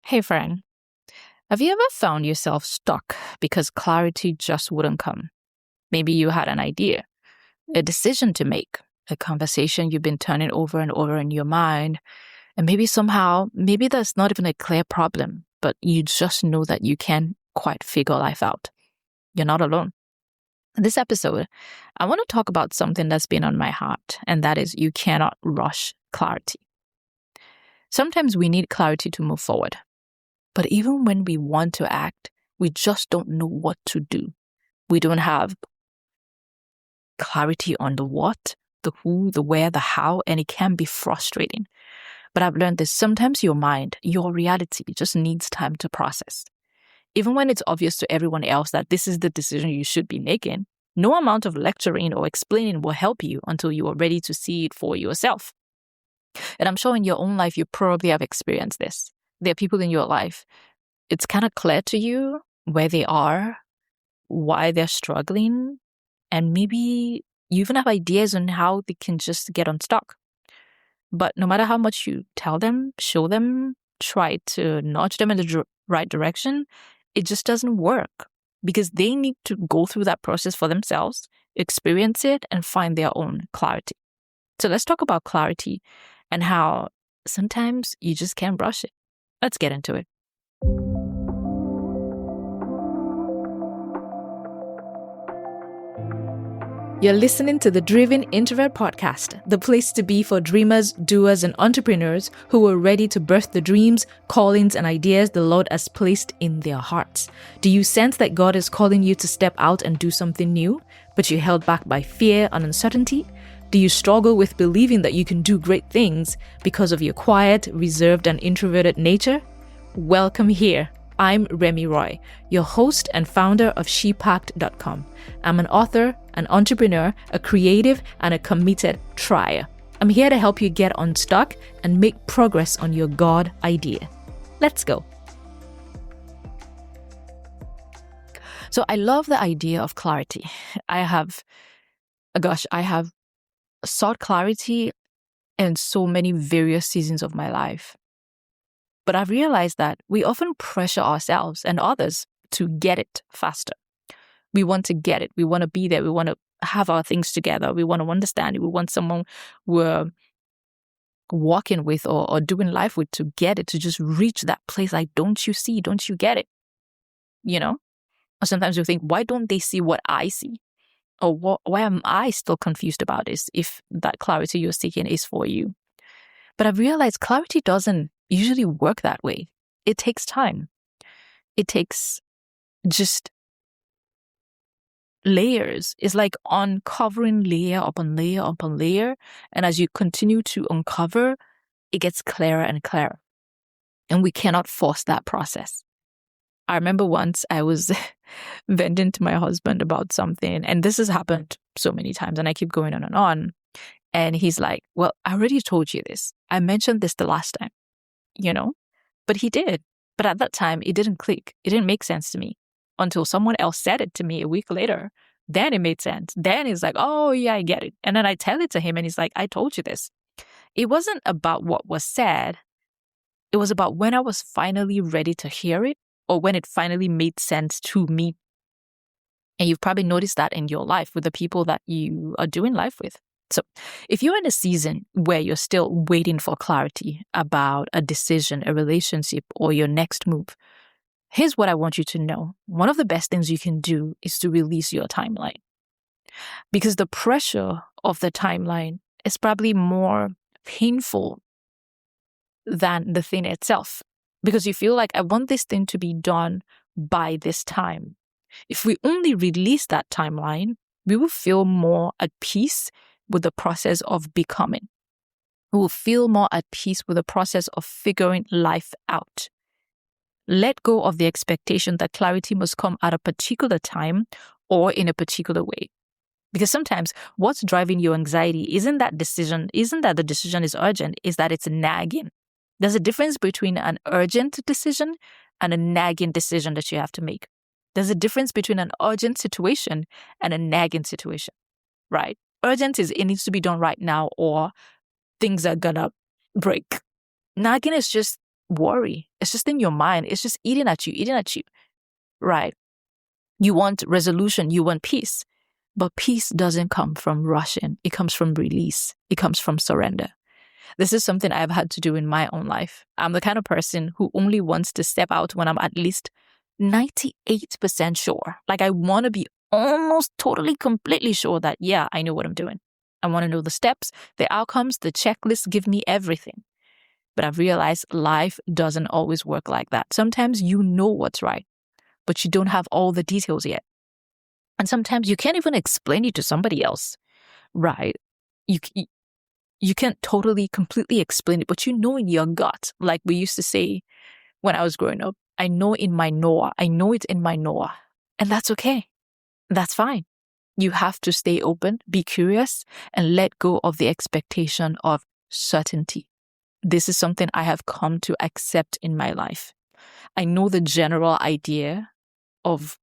Hey friend, have you ever found yourself stuck because clarity just wouldn't come? Maybe you had an idea, a decision to make, a conversation you've been turning over and over in your mind, and maybe there's not even a clear problem, but you just know that you can't quite figure life out. You're not alone. In this episode, I want to talk about something that's been on my heart, and that is you cannot rush clarity. Sometimes we need clarity to move forward. But even when we want to act, we just don't know what to do. We don't have clarity on the what, the who, the where, the how, and it can be frustrating. But I've learned that sometimes your mind, your reality just needs time to process. Even when it's obvious to everyone else that this is the decision you should be making, no amount of lecturing or explaining will help you until you are ready to see it for yourself. And I'm sure in your own life, you probably have experienced this. There are people in your life, it's kind of clear to you where they are, why they're struggling, and maybe you even have ideas on how they can just get unstuck. But no matter how much you tell them, show them, try to nudge them in the right direction, it just doesn't work because they need to go through that process for themselves, experience it, and find their own clarity. So let's talk about clarity and how sometimes you just can't rush it. Let's get into it. You're listening to the Driven Introvert podcast, the place to be for dreamers, doers, and entrepreneurs who are ready to birth the dreams, callings, and ideas the Lord has placed in their hearts. Do you sense that God is calling you to step out and do something new, but you're held back by fear and uncertainty? Do you struggle with believing that you can do great things because of your quiet, reserved, and introverted nature? Welcome here. I'm Remy Roy, your host and founder of shepacked.com. I'm an author, an entrepreneur, a creative, and a committed trier. I'm here to help you get unstuck and make progress on your God idea. Let's go. So I love the idea of clarity. I have sought clarity in so many various seasons of my life. But I've realized that we often pressure ourselves and others to get it faster. We want to get it. We want to be there. We want to have our things together. We want to understand it. We want someone we're walking with or doing life with to get it, to just reach that place. Like, don't you see? Don't you get it? You know? Or sometimes we think, why don't they see what I see? Or why am I still confused about this if that clarity you're seeking is for you? But I've realized clarity doesn't usually work that way. It takes time. It takes just layers. It's like uncovering layer upon layer upon layer. And as you continue to uncover, it gets clearer and clearer. And we cannot force that process. I remember once I was venting to my husband about something, and this has happened so many times, and I keep going on and on. And he's like, well, I already told you this. I mentioned this the last time, but he did. But at that time, it didn't click. It didn't make sense to me until someone else said it to me a week later. Then it made sense. Then he's like, oh, yeah, I get it. And then I tell it to him, and he's like, I told you this. It wasn't about what was said. It was about when I was finally ready to hear it, or when it finally made sense to me. And you've probably noticed that in your life with the people that you are doing life with. So if you're in a season where you're still waiting for clarity about a decision, a relationship, or your next move, here's what I want you to know. One of the best things you can do is to release your timeline. Because the pressure of the timeline is probably more painful than the thing itself. Because you feel like, I want this thing to be done by this time. If we only release that timeline, we will feel more at peace with the process of becoming. We will feel more at peace with the process of figuring life out. Let go of the expectation that clarity must come at a particular time or in a particular way. Because sometimes what's driving your anxiety isn't that the decision is urgent, is that it's nagging. There's a difference between an urgent decision and a nagging decision that you have to make. There's a difference between an urgent situation and a nagging situation, right? Urgent is it needs to be done right now or things are gonna break. Nagging is just worry. It's just in your mind. It's just eating at you, right? You want resolution. You want peace. But peace doesn't come from rushing. It comes from release. It comes from surrender. This is something I've had to do in my own life. I'm the kind of person who only wants to step out when I'm at least 98% sure. Like, I want to be almost totally, completely sure that, yeah, I know what I'm doing. I want to know the steps, the outcomes, the checklist, give me everything. But I've realized life doesn't always work like that. Sometimes you know what's right, but you don't have all the details yet. And sometimes you can't even explain it to somebody else, right? You can't totally, completely explain it, but you know in your gut, like we used to say when I was growing up, I know in my Noah. I know it in my Noah. And that's okay. That's fine. You have to stay open, be curious, and let go of the expectation of certainty. This is something I have come to accept in my life. I know the general idea of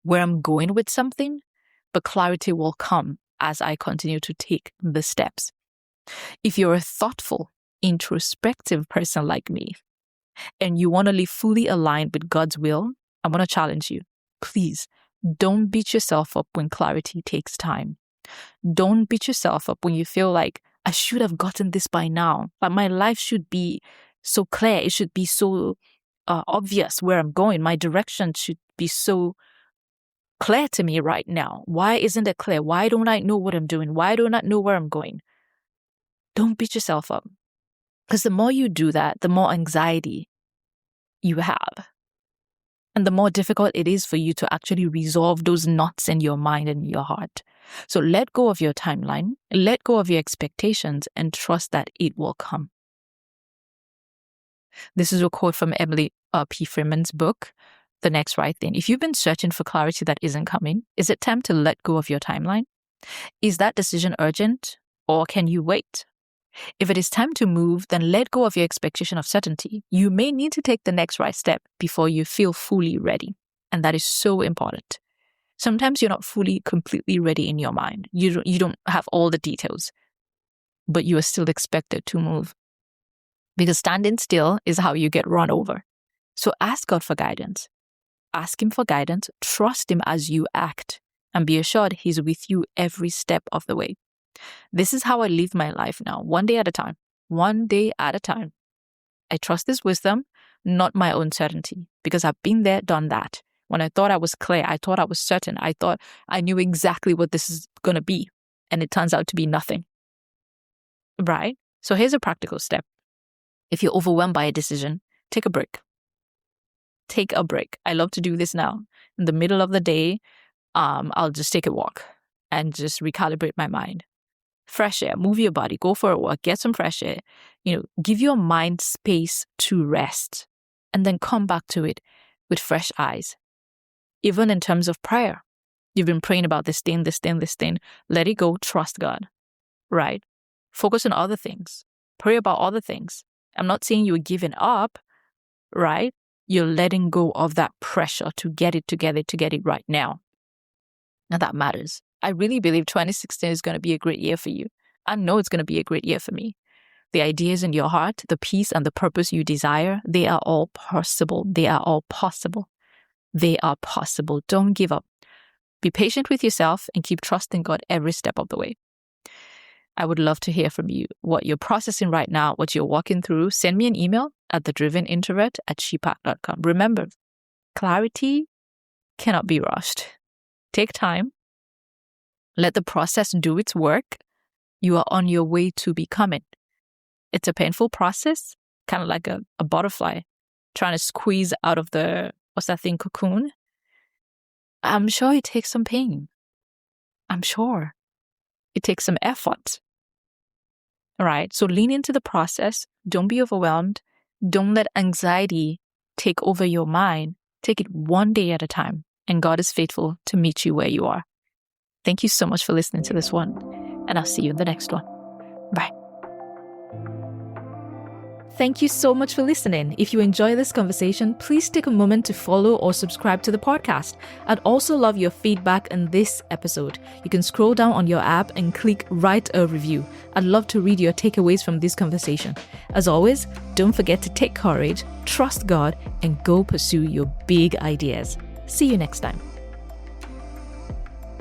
where I'm going with something, but clarity will come as I continue to take the steps. If you're a thoughtful, introspective person like me, and you want to live fully aligned with God's will, I want to challenge you. Please, don't beat yourself up when clarity takes time. Don't beat yourself up when you feel like, I should have gotten this by now. Like, my life should be so clear. It should be so obvious where I'm going. My direction should be so clear to me right now. Why isn't it clear? Why don't I know what I'm doing? Why do I not know where I'm going? Don't beat yourself up. Because the more you do that, the more anxiety you have. And the more difficult it is for you to actually resolve those knots in your mind and your heart. So let go of your timeline, let go of your expectations, and trust that it will come. This is a quote from Emily P. Freeman's book, The Next Right Thing. If you've been searching for clarity that isn't coming, is it time to let go of your timeline? Is that decision urgent, or can you wait? If it is time to move, then let go of your expectation of certainty. You may need to take the next right step before you feel fully ready. And that is so important. Sometimes you're not fully, completely ready in your mind. You don't have all the details, but you are still expected to move. Because standing still is how you get run over. So ask God for guidance. Ask Him for guidance. Trust Him as you act. And be assured He's with you every step of the way. This is how I live my life now, one day at a time. One day at a time. I trust His wisdom, not my own certainty, because I've been there, done that. When I thought I was clear, I thought I was certain, I thought I knew exactly what this is going to be, and it turns out to be nothing. Right? So here's a practical step. If you're overwhelmed by a decision, take a break. Take a break. I love to do this now. In the middle of the day, I'll just take a walk and just recalibrate my mind. Fresh air, move your body, go for a walk, get some fresh air. Give your mind space to rest, and then come back to it with fresh eyes. Even in terms of prayer, you've been praying about this thing. Let it go, trust God, right? Focus on other things. Pray about other things. I'm not saying you're giving up, right? You're letting go of that pressure to get it right now. Now that matters. I really believe 2016 is going to be a great year for you. I know it's going to be a great year for me. The ideas in your heart, the peace and the purpose you desire, they are all possible. They are all possible. They are possible. Don't give up. Be patient with yourself and keep trusting God every step of the way. I would love to hear from you, what you're processing right now, what you're walking through. Send me an email at thedrivenintrovert@shepak.com. Remember, clarity cannot be rushed. Take time. Let the process do its work. You are on your way to becoming. It's a painful process, kind of like a butterfly trying to squeeze out of the, cocoon. I'm sure it takes some pain. I'm sure it takes some effort. All right, so lean into the process. Don't be overwhelmed. Don't let anxiety take over your mind. Take it one day at a time, and God is faithful to meet you where you are. Thank you so much for listening to this one, and I'll see you in the next one. Bye. Thank you so much for listening. If you enjoy this conversation, please take a moment to follow or subscribe to the podcast. I'd also love your feedback on this episode. You can scroll down on your app and click Write a Review. I'd love to read your takeaways from this conversation. As always, don't forget to take courage, trust God, and go pursue your big ideas. See you next time.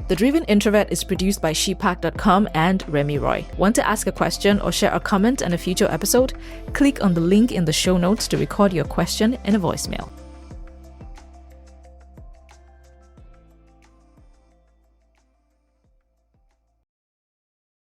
The Driven Introvert is produced by shepack.com and Remy Roy. Want to ask a question or share a comment on a future episode? Click on the link in the show notes to record your question in a voicemail.